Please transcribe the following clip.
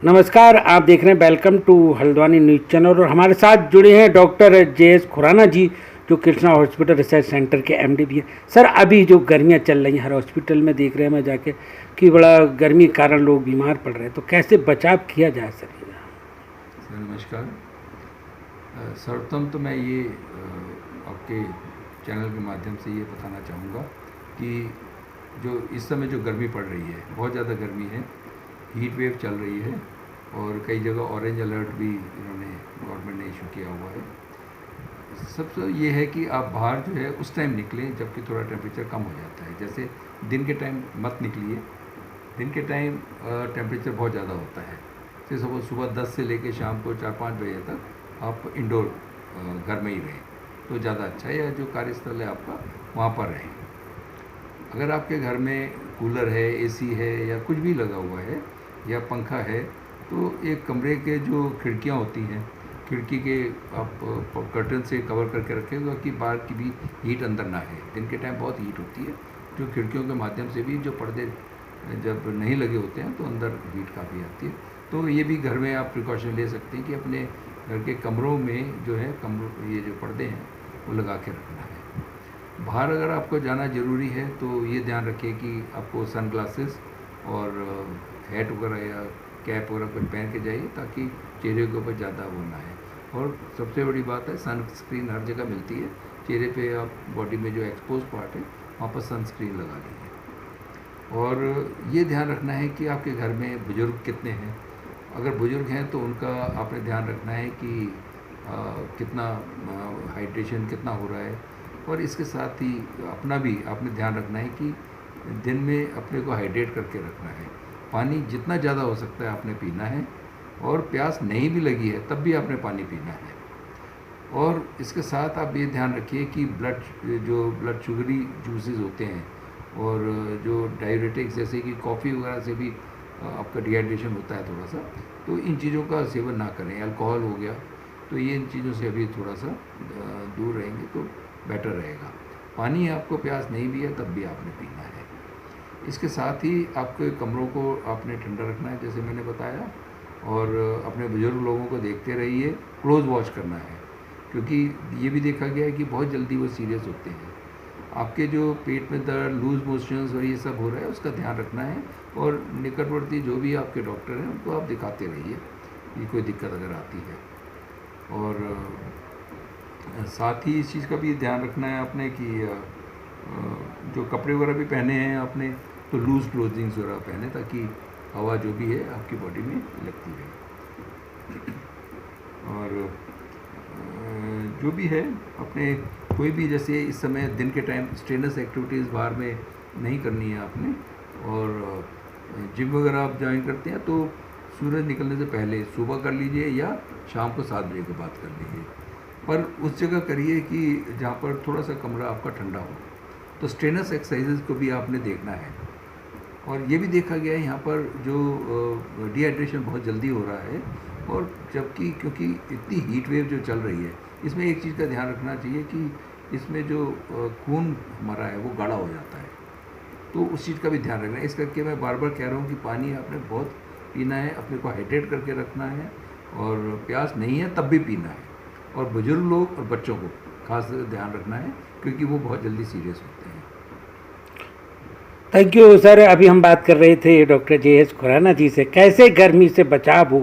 नमस्कार, आप देख रहे हैं welcome to Haldwani news channel और हमारे साथ जुड़े हैं डॉक्टर जे.एस. खुराना जी, जो कृष्णा हॉस्पिटल रिसर्च सेंटर के एमडी भी हैं। सर, अभी जो गर्मियां चल रही हैं, हर हॉस्पिटल में देख रहे हैं मैं जाके कि बड़ा गर्मी के कारण लोग बीमार पड़ रहे हैं, तो कैसे बचाव किया जाए सर? सर नमस्कार। सर्वप्रथम तो मैं ये आपके चैनल के माध्यम से ये बताना चाहूँगा कि जो इस समय जो गर्मी पड़ रही है, बहुत ज़्यादा गर्मी है, हीट वेव चल रही है और कई जगह ऑरेंज अलर्ट भी इन्होंने गवर्नमेंट ने इशू किया हुआ है। सबसे ये है कि आप बाहर जो है उस टाइम निकलें जबकि थोड़ा टेम्परेचर कम हो जाता है। जैसे दिन के टाइम मत निकलिए, दिन के टाइम टेम्परेचर बहुत ज़्यादा होता है। जैसे सपोज सुबह 10 से लेकर शाम को 4-5 बजे तक आप इंडोर घर में ही रहें तो ज़्यादा अच्छा है, या जो कार्यस्थल है आपका वहाँ पर रहें। अगर आपके घर में कूलर है, एसी है या कुछ भी लगा हुआ है या पंखा है, तो एक कमरे के जो खिड़कियाँ होती हैं, खिड़की के आप कर्टन से कवर करके रखें ताकि बाहर की भी हीट अंदर ना है। दिन के टाइम बहुत हीट होती है, जो खिड़कियों के माध्यम से भी जो पर्दे जब नहीं लगे होते हैं तो अंदर हीट काफ़ी आती है। तो ये भी घर में आप प्रिकॉशन ले सकते हैं कि अपने घर के कमरों में जो है ये जो पर्दे हैं वो लगा के रखना है। बाहर अगर आपको जाना ज़रूरी है तो ये ध्यान रखिए कि आपको सन ग्लासेस और हैट वगैरह या कैप वगैरह कुछ पहन के जाइए ताकि चेहरे के ऊपर ज़्यादा वो ना है। और सबसे बड़ी बात है, सनस्क्रीन हर जगह मिलती है। चेहरे पे आप बॉडी में जो एक्सपोज पार्ट है वहाँ पर सनस्क्रीन लगा लीजिए। और ये ध्यान रखना है कि आपके घर में बुज़ुर्ग कितने हैं। अगर बुज़ुर्ग हैं तो उनका आपने ध्यान रखना है कि कितना हाइड्रेशन कितना हो रहा है, और इसके साथ ही अपना भी आपने ध्यान रखना है कि दिन में अपने को हाइड्रेट करके रखना है। पानी जितना ज़्यादा हो सकता है आपने पीना है, और प्यास नहीं भी लगी है तब भी आपने पानी पीना है। और इसके साथ आप ये ध्यान रखिए कि ब्लड शुगरी जूसेस होते हैं और जो डायरेटिक्स जैसे कि कॉफ़ी वगैरह से भी आपका डिहाइड्रेशन होता है थोड़ा सा, तो इन चीज़ों का सेवन ना करें। अल्कोहल हो गया, तो ये इन चीज़ों से अभी थोड़ा सा दूर रहेंगे तो बेटर रहेगा। पानी आपको प्यास नहीं भी है तब भी आपने पीना है। इसके साथ ही आपके कमरों को आपने ठंडा रखना है जैसे मैंने बताया, और अपने बुज़ुर्ग लोगों को देखते रहिए, क्लोज वॉच करना है, क्योंकि ये भी देखा गया है कि बहुत जल्दी वो सीरियस होते हैं। आपके जो पेट में दर्द, लूज मोशंस और ये सब हो रहा है उसका ध्यान रखना है, और निकटवर्ती जो भी आपके डॉक्टर हैं उनको आप दिखाते रहिए कि कोई दिक्कत अगर आती है। और साथ ही इस चीज़ का भी ध्यान रखना है आपने कि जो कपड़े वगैरह भी पहने हैं आपने, तो लूज़ क्लोथिंग्स वगैरह पहने ताकि हवा जो भी है आपकी बॉडी में लगती रहे। और जो भी है अपने कोई भी, जैसे इस समय दिन के टाइम स्ट्रेनस एक्टिविटीज़ बाहर में नहीं करनी है आपने। और जिम वगैरह आप ज्वाइन करते हैं तो सूरज निकलने से पहले सुबह कर लीजिए या शाम को 7 बजे के बाद कर लीजिए, पर उस जगह करिए कि जहाँ पर थोड़ा सा कमरा आपका ठंडा हो। तो स्ट्रेनस एक्सरसाइजेज को भी आपने देखना है। और ये भी देखा गया है यहाँ पर जो डिहाइड्रेशन बहुत जल्दी हो रहा है, और जबकि क्योंकि इतनी हीट वेव जो चल रही है, इसमें एक चीज़ का ध्यान रखना चाहिए कि इसमें जो खून हमारा है वो गाढ़ा हो जाता है, तो उस चीज़ का भी ध्यान रखना है। इस करके मैं बार बार कह रहा हूँ कि पानी आपने बहुत पीना है, अपने को हाइड्रेट करके रखना है, और प्यास नहीं है तब भी पीना है। और बुजुर्ग लोग और बच्चों को खास ध्यान रखना है क्योंकि वो बहुत जल्दी सीरियस होते हैं। Thank you sir. अभी हम बात कर रहे थे डॉक्टर जे.एस. खुराना जी से, कैसे गर्मी से बचाव हो